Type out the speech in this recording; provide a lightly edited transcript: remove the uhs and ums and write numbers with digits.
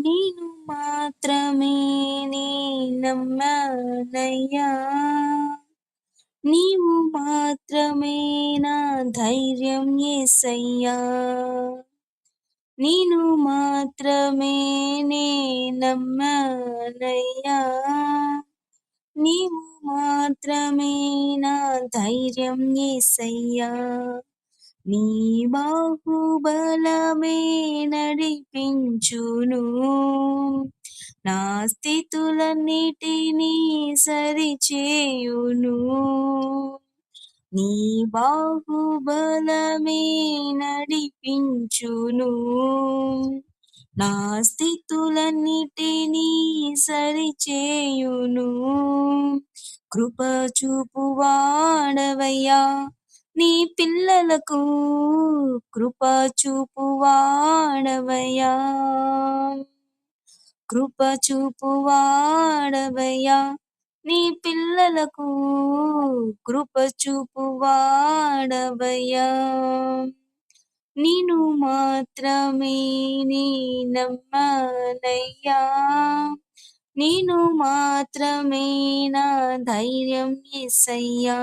నేను మాత్రమే నీ నమ్మానయ్యా, నీవు మాత్రమే నా ధైర్యం యేసయ్యా, నేను మాత్రమే నే నమ్మానయ్యా, నీవు మాత్రమే నా ధైర్యం యేసయ్యా, నీ బాహుబలమే నడిపించును, నా స్థితులన్నిటినీ సరిచేయును, నీ బాహుబలమే నడిపించును, నా స్థితులన్నిటినీ సరిచేయును, కృప చూపువాడవయ్యా నీ పిల్లలకు, కృప చూపువాడవయ్యా, కృప చూపువాడవయ్యా నీ పిల్లలకు, కృప చూపువాడవయ్యా, నేను మాత్రమే నీ నమ్మానయ్యా, నేను మాత్రమే నా ధైర్యం యేసయ్యా.